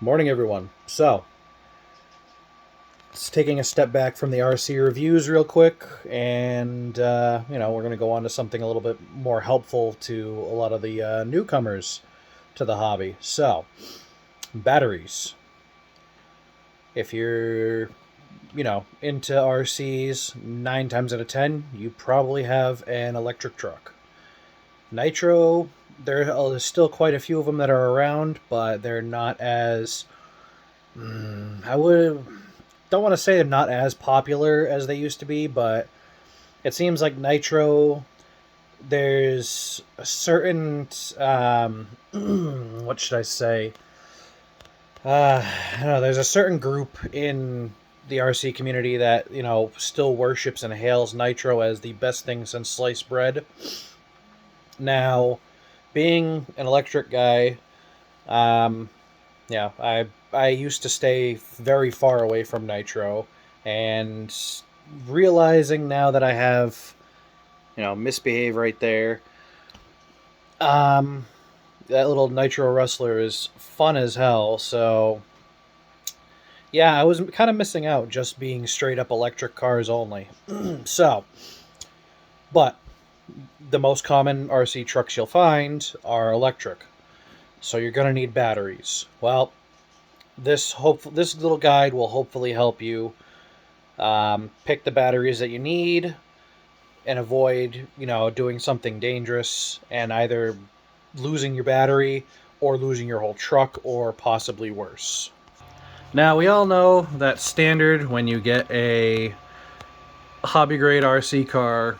Morning, everyone. So, just taking a step back from the RC reviews real quick, and we're going to go on to something a little bit more helpful to a lot of the newcomers to the hobby. So, batteries. If you're, into RCs, 9 times out of 10, you probably have an electric truck. Nitro, there's still quite a few of them that are around, but they're not as I would don't want to say they're not as popular as they used to be, but it seems like Nitro. There's a certain what should I say? I don't know. There's a certain group in the RC community that still worships and hails Nitro as the best thing since sliced bread. Now, being an electric guy, um, yeah, I used to stay very far away from Nitro, and realizing now that I have, misbehave right there. Um, that little Nitro Rustler is fun as hell. So yeah, I was kind of missing out just being straight up electric cars only. So, but the most common RC trucks you'll find are electric. So you're gonna need batteries. Well, this little guide will hopefully help you pick the batteries that you need and avoid doing something dangerous and either losing your battery or losing your whole truck or possibly worse. Now we all know that standard when you get a hobby grade RC car,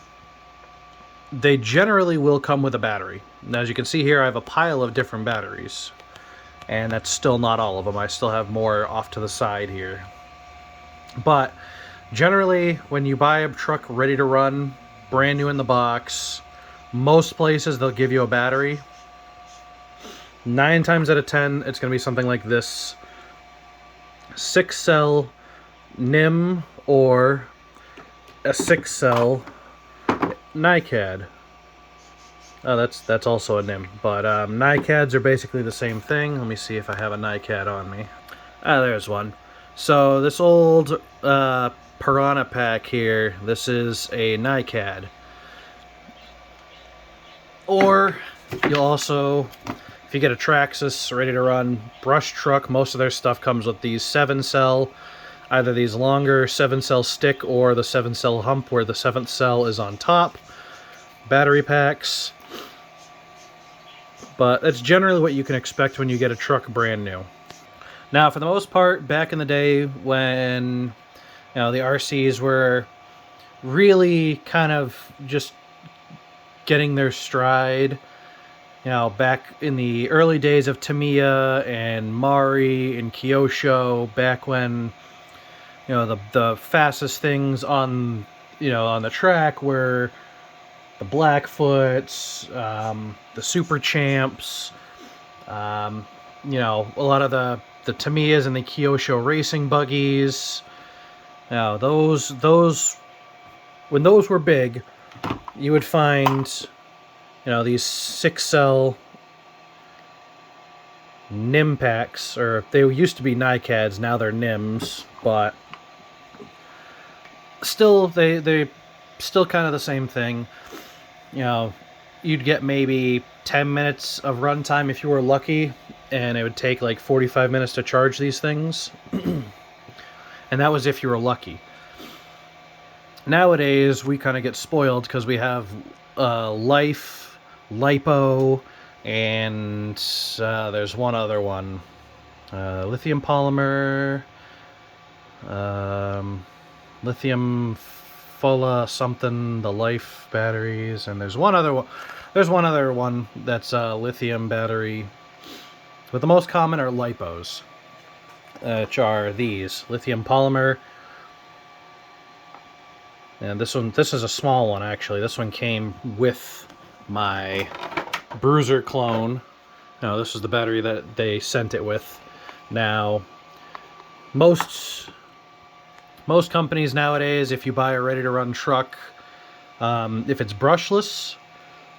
they generally will come with a battery. Now, as you can see here, I have a pile of different batteries. And that's still not all of them. I still have more off to the side here. But generally, when you buy a truck ready to run, brand new in the box, most places they'll give you a battery. 9 times out of 10, it's going to be something like this: 6-cell NIM or a 6-cell NiCad. Oh, that's also a NIM. But NiCads are basically the same thing. Let me see if I have a NiCad on me. Ah, there's one. So this old Piranha pack here, this is a NiCad. Or you'll also, if you get a Traxxas ready to run brush truck, most of their stuff comes with these 7-cell, either these longer 7-cell stick or the 7-cell hump where the 7th cell is on top. Battery packs. But that's generally what you can expect when you get a truck brand new. Now, for the most part, back in the day when the RCs were really kind of just getting their stride, back in the early days of Tamiya and Mari and Kyosho, back when the fastest things on on the track were the Blackfoots, the Super Champs, a lot of the Tamiyas and the Kyosho racing buggies. Those when those were big, you would find these 6-cell NIM packs, or they used to be NiCads, now they're NIMs, but still they still kind of the same thing. You'd get maybe 10 minutes of runtime if you were lucky, and it would take like 45 minutes to charge these things. And that was if you were lucky. Nowadays, we kind of get spoiled because we have Life, Lipo, and there's one other one. Lithium polymer, lithium Fola something, the Life batteries, and there's one other one that's a lithium battery. But the most common are lipos, which are these lithium polymer. And this is a small one actually. This one came with my Bruiser clone. Now this is the battery that they sent it with. Now most companies nowadays, if you buy a ready-to-run truck, if it's brushless,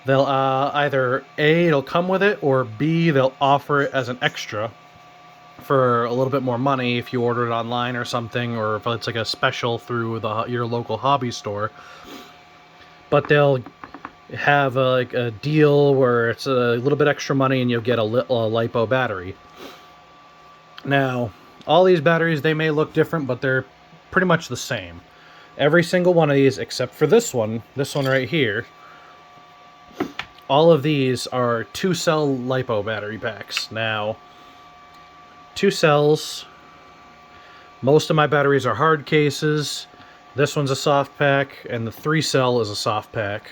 they'll either A, it'll come with it, or B, they'll offer it as an extra. for a little bit more money if you order it online or something, or if it's like a special through your local hobby store. But they'll have like a deal where it's a little bit extra money and you'll get a LiPo battery. Now, all these batteries, they may look different, but they're pretty much the same. Every single one of these, except for this one right here, all of these are 2-cell LiPo battery packs. Now, 2 cells, most of my batteries are hard cases. This one's a soft pack, and the 3-cell is a soft pack.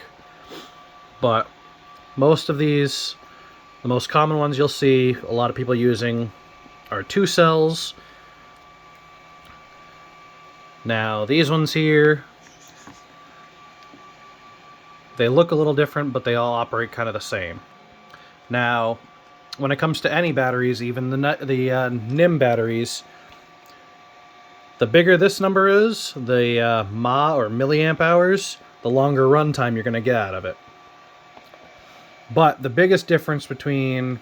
But most of these, the most common ones you'll see a lot of people using are 2 cells. Now, these ones here, they look a little different, but they all operate kind of the same. Now, when it comes to any batteries, even the NIM batteries, the bigger this number is, the mAh or milliamp hours, the longer runtime you're going to get out of it. But the biggest difference between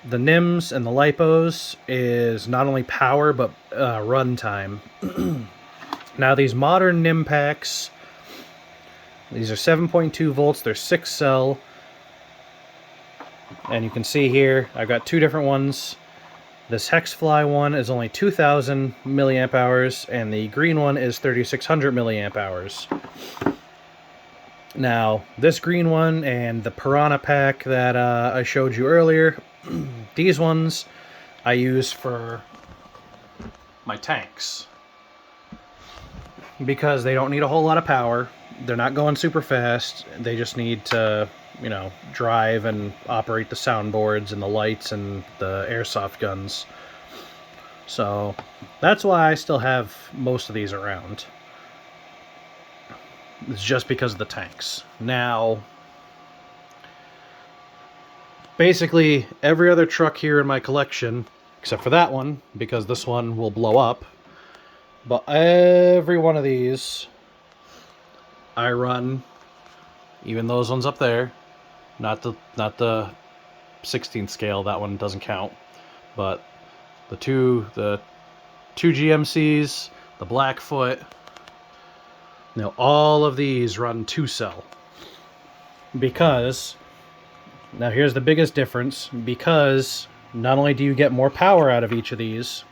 the NIMs and the LiPos is not only power, but runtime. Now, these modern NIM packs, these are 7.2 volts, they're 6-cell. And you can see here, I've got 2 different ones. This Hexfly one is only 2,000 milliamp hours, and the green one is 3,600 milliamp hours. Now, this green one and the Piranha pack that I showed you earlier, these ones I use for my tanks. Because they don't need a whole lot of power. They're not going super fast. They just need to, you know, drive and operate the soundboards and the lights and the airsoft guns. So that's why I still have most of these around. It's just because of the tanks. Now, basically every other truck here in my collection, except for that one, because this one will blow up, but every one of these I run, even those ones up there, not the 16th scale, that one doesn't count, but the two GMCs, the Blackfoot, you know, all of these run 2-cell. Because, now here's the biggest difference, because not only do you get more power out of each of these,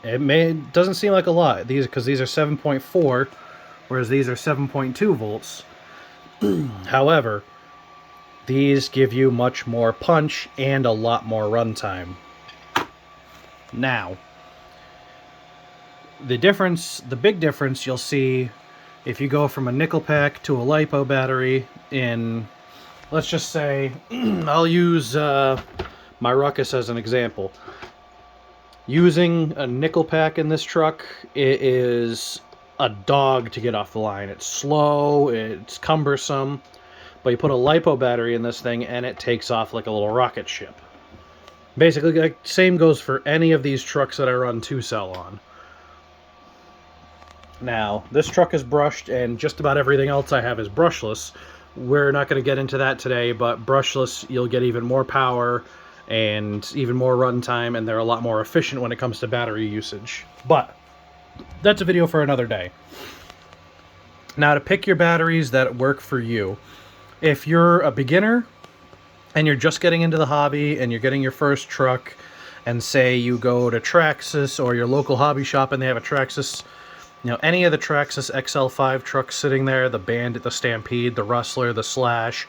it doesn't seem like a lot, because these are 7.4, whereas these are 7.2 volts. However, these give you much more punch and a lot more runtime. Now, the big difference you'll see if you go from a nickel pack to a LiPo battery in, let's just say, I'll use my Ruckus as an example. Using a nickel pack in this truck, it is a dog to get off the line. It's slow, it's cumbersome, but you put a LiPo battery in this thing and it takes off like a little rocket ship. Basically, like, same goes for any of these trucks that I run 2-cell on. Now, this truck is brushed, and just about everything else I have is brushless. We're not going to get into that today, but brushless, you'll get even more power and even more runtime, and they're a lot more efficient when it comes to battery usage. But that's a video for another day. Now, to pick your batteries that work for you. If you're a beginner and you're just getting into the hobby and you're getting your first truck, and say you go to Traxxas or your local hobby shop and they have a Traxxas, you know, any of the Traxxas XL5 trucks sitting there, the Bandit, the Stampede, the Rustler, the Slash,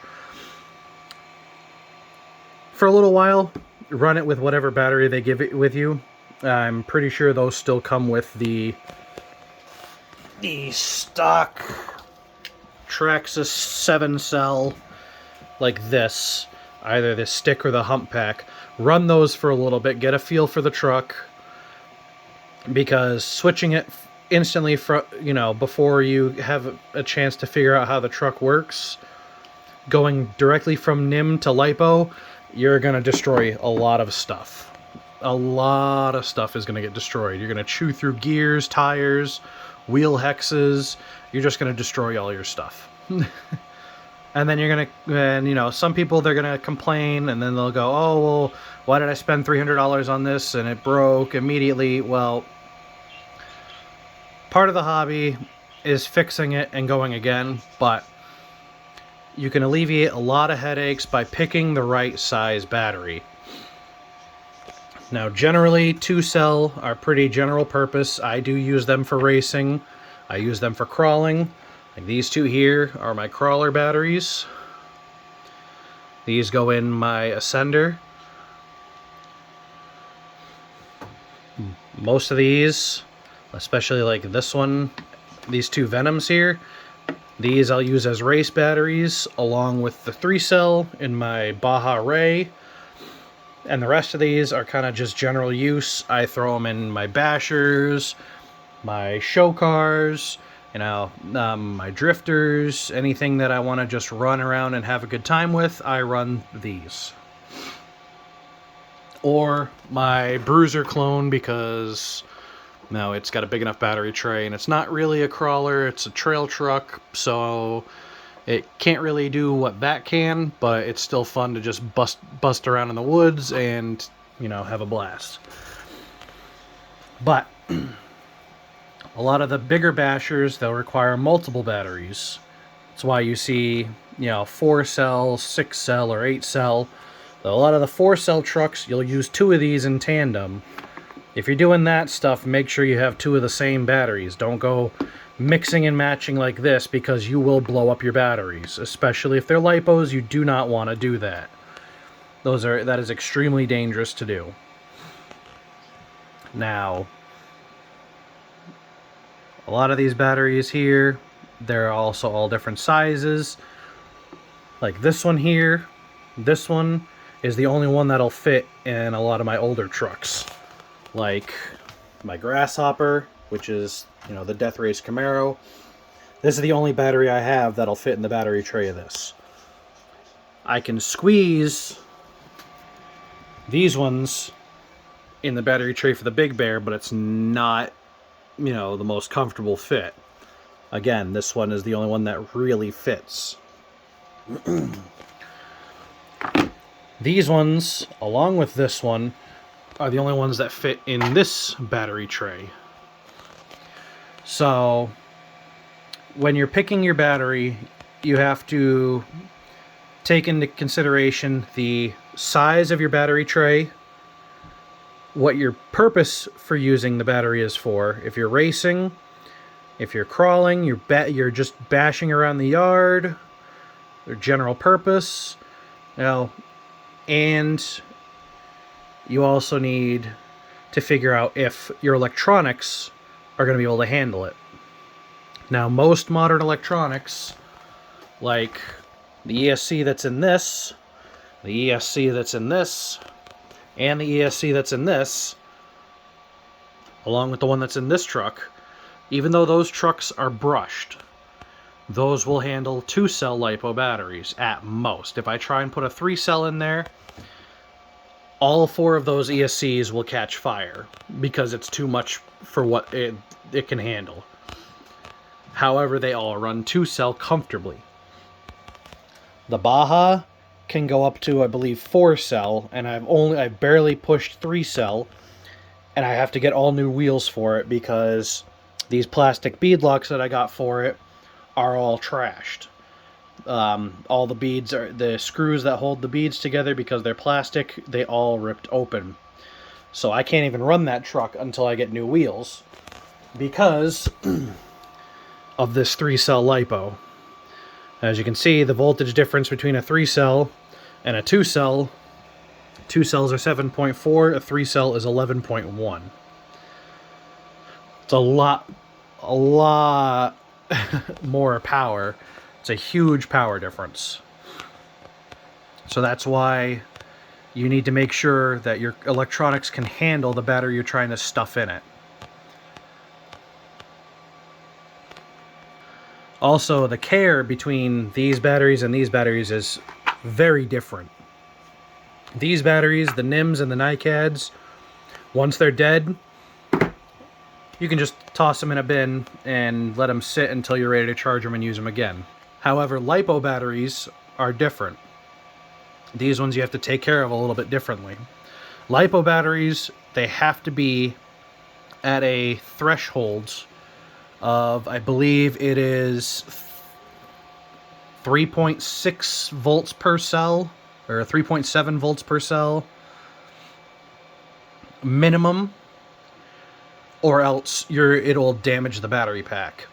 for a little while, run it with whatever battery they give it with you. I'm pretty sure those still come with the stock Traxxas 7-cell, like this, either the stick or the hump pack. Run those for a little bit, get a feel for the truck, because switching it instantly, before you have a chance to figure out how the truck works, going directly from NIM to LiPo, you're going to destroy a lot of stuff. A lot of stuff is going to get destroyed. You're going to chew through gears, tires, wheel hexes. You're just going to destroy all your stuff. And then you're gonna, and you know, some people, they're gonna complain, and then they'll go, oh well, why did I spend $300 on this and it broke immediately? Well, part of the hobby is fixing it and going again, but you can alleviate a lot of headaches by picking the right size battery. Now, generally, 2-cell are pretty general purpose. I do use them for racing. I use them for crawling. Like these two here are my crawler batteries. These go in my Ascender. Most of these, especially like this one, these two Venoms here, these I'll use as race batteries along with the 3-cell in my Baja Ray. And the rest of these are kind of just general use. I throw them in my bashers, my show cars, you know, my drifters, anything that I want to just run around and have a good time with, I run these. Or my Bruiser clone, because no, it's got a big enough battery tray, and it's not really a crawler, it's a trail truck, so it can't really do what that can, but it's still fun to just bust around in the woods and, you know, have a blast. But a lot of the bigger bashers, they'll require multiple batteries. That's why you see, you know, 4-cell, 6-cell, or 8-cell. A lot of the 4-cell trucks, you'll use 2 of these in tandem. If you're doing that stuff, make sure you have 2 of the same batteries. Don't go mixing and matching like this, because you will blow up your batteries. Especially if they're lipos, you do not want to do that. That is extremely dangerous to do. Now, a lot of these batteries here, they're also all different sizes. Like this one here, this one is the only one that'll fit in a lot of my older trucks. Like my Grasshopper, which is, you know, the Death Race Camaro. This is the only battery I have that'll fit in the battery tray of this. I can squeeze these ones in the battery tray for the Big Bear, but it's not, you know, the most comfortable fit. Again, this one is the only one that really fits. These ones, along with this one, are the only ones that fit in this battery tray. So, when you're picking your battery, you have to take into consideration the size of your battery tray, what your purpose for using the battery is for. If you're racing, if you're crawling, you're just bashing around the yard, their general purpose, you know, and you also need to figure out if your electronics are going to be able to handle it. Now, most modern electronics, like the ESC that's in this, the ESC that's in this, and the ESC that's in this, along with the one that's in this truck, even though those trucks are brushed, those will handle 2-cell LiPo batteries at most. If I try and put a 3-cell in there, all 4 of those ESCs will catch fire because it's too much for what it can handle. However, they all run 2-cell comfortably. The Baja can go up to, I believe, 4-cell, and I've barely pushed 3-cell, and I have to get all new wheels for it because these plastic bead locks that I got for it are all trashed. All the beads are, the screws that hold the beads together, because they're plastic, they all ripped open. So I can't even run that truck until I get new wheels because of this 3-cell LiPo. As you can see, the voltage difference between a 3-cell and a 2-cell, 2 cells are 7.4, a 3-cell is 11.1. It's a lot more power. It's a huge power difference. So that's why you need to make sure that your electronics can handle the battery you're trying to stuff in it. Also, the care between these batteries and these batteries is very different. These batteries, the NIMs and the NiCads, once they're dead, you can just toss them in a bin and let them sit until you're ready to charge them and use them again. However, LiPo batteries are different. These ones you have to take care of a little bit differently. LiPo batteries, they have to be at a threshold of, I believe it is 3.6 volts per cell, or 3.7 volts per cell minimum, or else it'll damage the battery pack.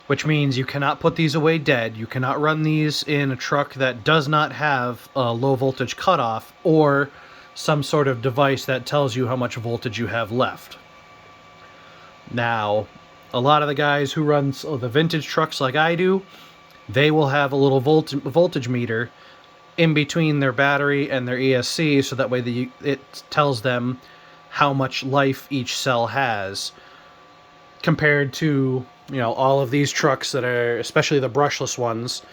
Which means you cannot put these away dead. You cannot run these in a truck that does not have a low voltage cutoff or some sort of device that tells you how much voltage you have left. Now, a lot of the guys who run the vintage trucks like I do, they will have a little voltage meter in between their battery and their ESC, so that way it tells them how much life each cell has, compared to, you know, all of these trucks that are, especially the brushless ones,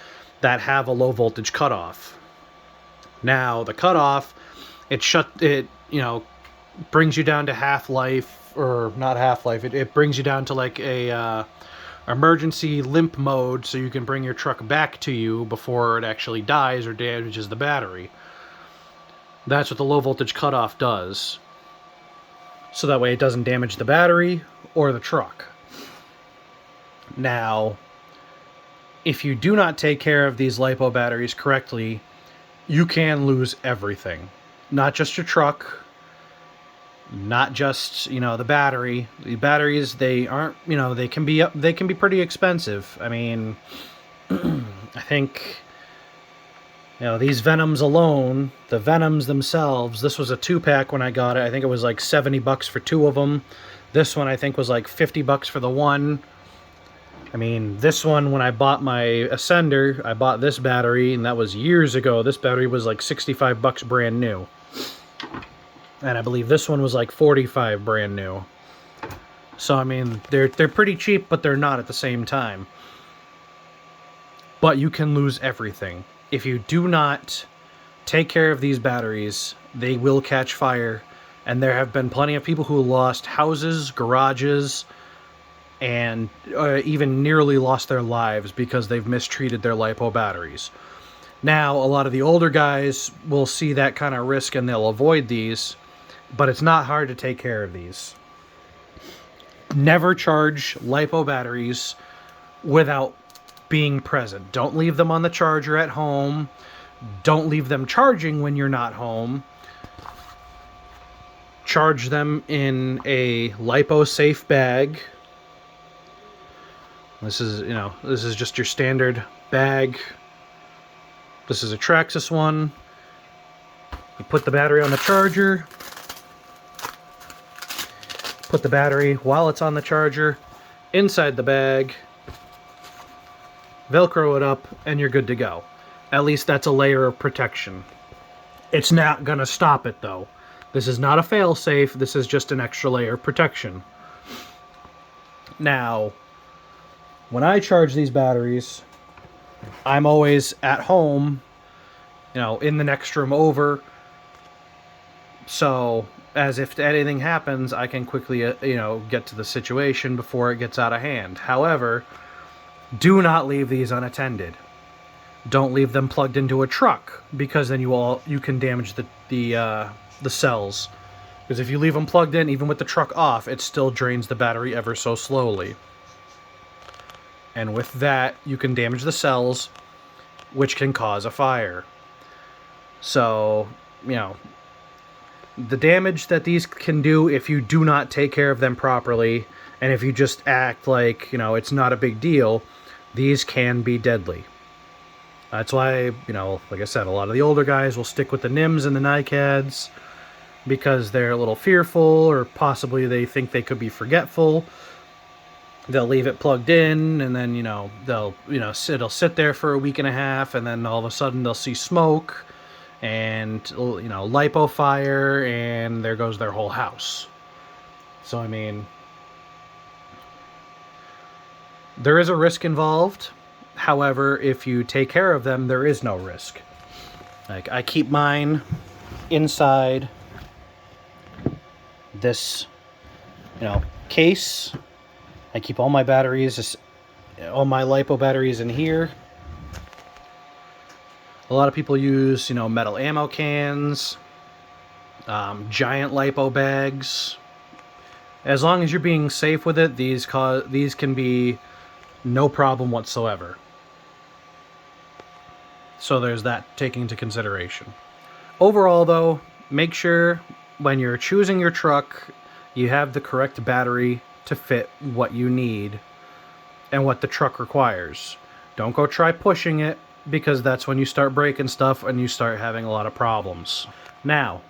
that have a low voltage cutoff. Now, the cutoff, it brings you down to half-life, or not half-life, it brings you down to like a emergency limp mode, so you can bring your truck back to you before it actually dies or damages the battery. That's what the low voltage cutoff does. So that way it doesn't damage the battery or the truck. Now, if you do not take care of these LiPo batteries correctly, you can lose everything. Not just your truck, not just, you know, the battery. The batteries, they aren't, you know, they can be pretty expensive. I mean, I think, you know, these Venoms alone, the Venoms themselves, this was a 2-pack when I got it. I think it was like $70 for 2 of them. This one I think was like $50 for the one. I mean, this one, when I bought my Ascender, I bought this battery, and that was years ago. This battery was like $65 brand new. And I believe this one was like $45 brand new. So, I mean, they're pretty cheap, but they're not at the same time. But you can lose everything. If you do not take care of these batteries, they will catch fire. And there have been plenty of people who lost houses, garages, and even nearly lost their lives because they've mistreated their LiPo batteries. Now, a lot of the older guys will see that kind of risk and they'll avoid these, but it's not hard to take care of these. Never charge LiPo batteries without being present. Don't leave them on the charger at home. Don't leave them charging when you're not home. Charge them in a LiPo safe bag. This is, you know, this is just your standard bag. This is a Traxxas one. You put the battery on the charger. Put the battery, while it's on the charger, inside the bag. Velcro it up, and you're good to go. At least that's a layer of protection. It's not going to stop it, though. This is not a fail-safe. This is just an extra layer of protection. Now, when I charge these batteries, I'm always at home, you know, in the next room over. So, as if anything happens, I can quickly, you know, get to the situation before it gets out of hand. However, do not leave these unattended. Don't leave them plugged into a truck, because then you can damage the cells. Because if you leave them plugged in, even with the truck off, it still drains the battery ever so slowly. And with that, you can damage the cells, which can cause a fire. So, you know, the damage that these can do if you do not take care of them properly, and if you just act like, you know, it's not a big deal, these can be deadly. That's why, you know, like I said, a lot of the older guys will stick with the NIMS and the NiCads because they're a little fearful, or possibly they think they could be forgetful. They'll leave it plugged in, and then, you know, it'll sit there for a week and a half, and then all of a sudden they'll see smoke and, you know, LiPo fire, and there goes their whole house. So, I mean, there is a risk involved. However, if you take care of them, there is no risk. Like, I keep mine inside this, you know, case. I keep all my batteries, all my LiPo batteries in here. A lot of people use, metal ammo cans, giant lipo bags. As long as you're being safe with it, these can be no problem whatsoever. So there's that taking into consideration. Overall, though, make sure when you're choosing your truck, you have the correct battery to fit what you need and what the truck requires. Don't go try pushing it, because that's when you start breaking stuff and you start having a lot of problems. Now,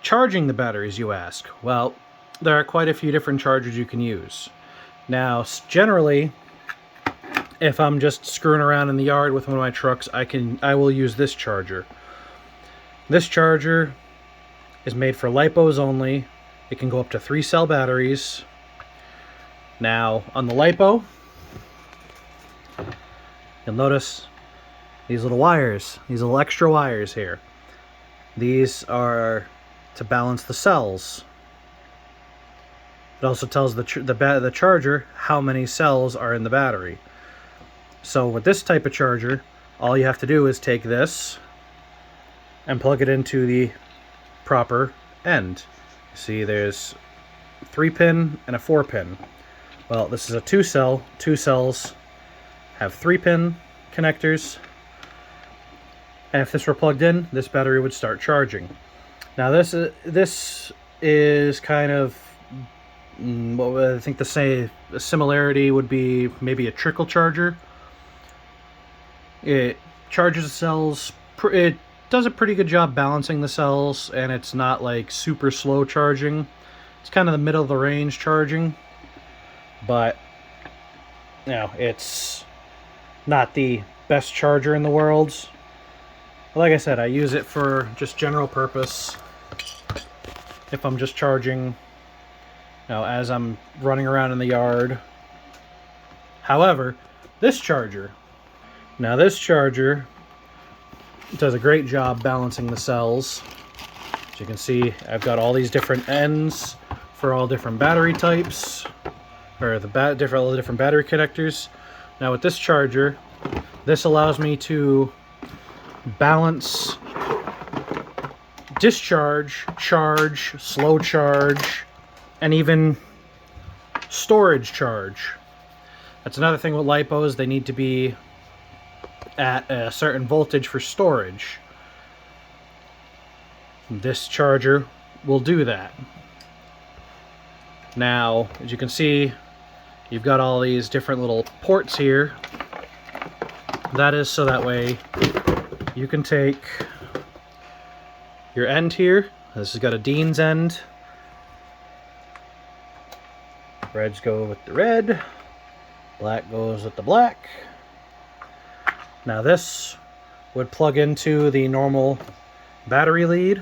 charging the batteries, you ask. Well, there are quite a few different chargers you can use. Now, generally, if I'm just screwing around in the yard with one of my trucks, I will use this charger. This charger is made for LiPos only. It can go up to 3-cell batteries. Now, on the LiPo, you'll notice these little wires, these little extra wires here. These are to balance the cells. It also tells the charger how many cells are in the battery. So with this type of charger, all you have to do is take this and plug it into the proper end. See, there's 3-pin and a 4-pin. Well, this is a 2-cell. 2 cells have 3-pin connectors. And if this were plugged in, this battery would start charging. Now this is kind of what I think a similarity would be maybe a trickle charger. It charges the cells. It does a pretty good job balancing the cells, and it's not like super slow charging. It's kind of the middle of the range charging, but it's not the best charger in the world. Like I said, I use it for just general purpose. If I'm just charging, as I'm running around in the yard. However, this charger does a great job balancing the cells. As you can see, I've got all these different ends for all different battery types, or all the different battery connectors. Now with this charger, this allows me to balance discharge, charge, slow charge, and even storage charge. That's another thing with LiPos. They need to be at a certain voltage for storage. This charger will do that. Now, as you can see, you've got all these different little ports here. That is so that way you can take your end here. This has got a Dean's end. Reds go with the red. Black goes with the black. Now this would plug into the normal battery lead.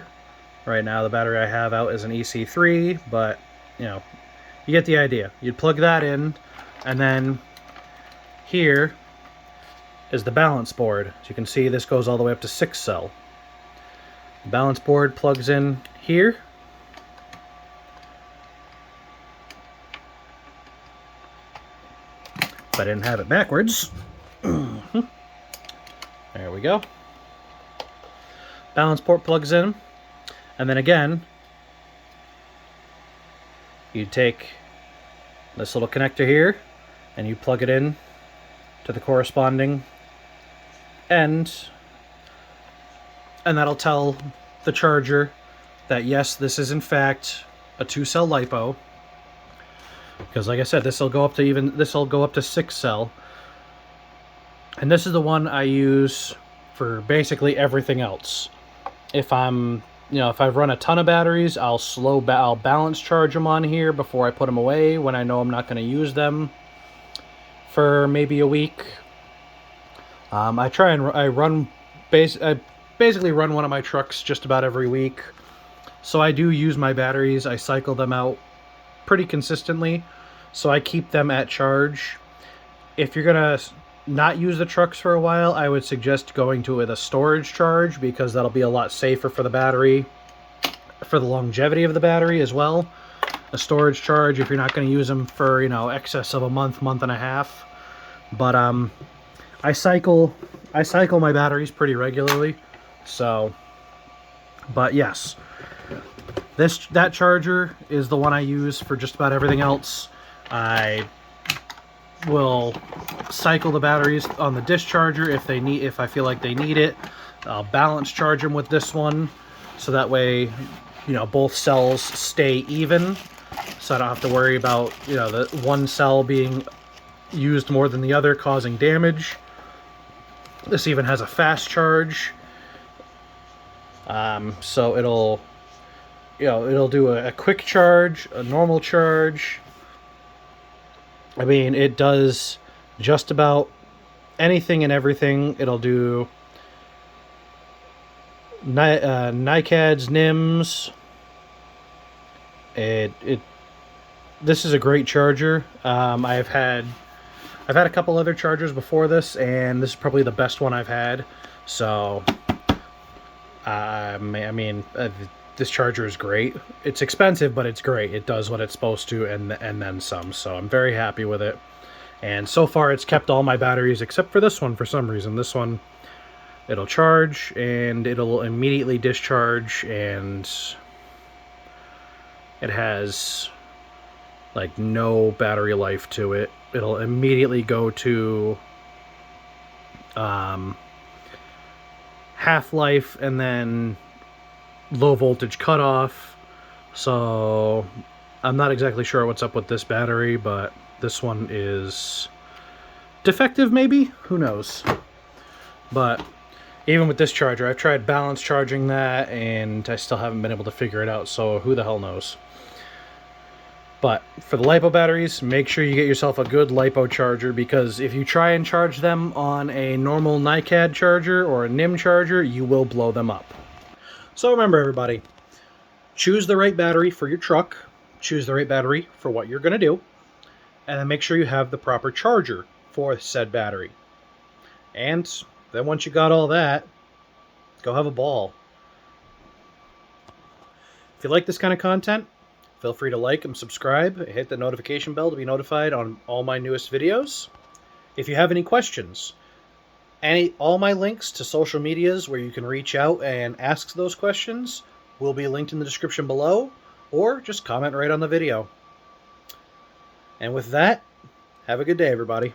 Right now the battery I have out is an EC3, but you get the idea. You'd plug that in, and then here is the balance board. As you can see, this goes all the way up to 6-cell. The balance board plugs in here. If I didn't have it backwards. There we go. Balance port plugs in, and then again, you take this little connector here and you plug it in to the corresponding end, and that'll tell the charger that yes, this is in fact a 2-cell LiPo, because like I said, this will go up to 6-cell. And this is the one I use for basically everything else. If I'm, if I've run a ton of batteries, I'll balance charge them on here before I put them away when I know I'm not going to use them for maybe a week. I basically run one of my trucks just about every week. So I do use my batteries. I cycle them out pretty consistently. So I keep them at charge. If you're going to not use the trucks for a while, I would suggest going to it with a storage charge, because that'll be a lot safer for the battery, for the longevity of the battery as well. A storage charge if you're not going to use them for excess of a month and a half. But I cycle my batteries pretty regularly. So, but yes, that charger is the one I use for just about everything else. I will cycle the batteries on the discharger if I feel like they need it. I'll balance charge them with this one, so that way, you know, both cells stay even, so I don't have to worry about, you know, the one cell being used more than the other, causing damage. This even has a fast charge, so it'll, you know, it'll do a quick charge, a normal charge. I mean, it does just about anything and everything. It'll do NICADs, NIMS. This is a great charger. I've had a couple other chargers before this, and this is probably the best one I've had. So, I mean, this charger is great. It's expensive, but it's great. It does what it's supposed to, and then some. So I'm very happy with it. And so far, it's kept all my batteries except for this one for some reason. This one, it'll charge and it'll immediately discharge, and it has like no battery life to it. It'll immediately go to half-life and then low voltage cutoff. So I'm not exactly sure what's up with this battery, but this one is defective maybe? Who knows? But even with this charger, I've tried balance charging that, and I still haven't been able to figure it out, so who the hell knows? But for the LiPo batteries, make sure you get yourself a good LiPo charger, because if you try and charge them on a normal NICAD charger or a NIM charger, you will blow them up. So remember, everybody, choose the right battery for your truck, choose the right battery for what you're going to do, and then make sure you have the proper charger for said battery. And then once you got all that, go have a ball. If you like this kind of content, feel free to like and subscribe, and hit the notification bell to be notified on all my newest videos. If you have any questions, all my links to social medias where you can reach out and ask those questions will be linked in the description below, or just comment right on the video. And with that, have a good day, everybody.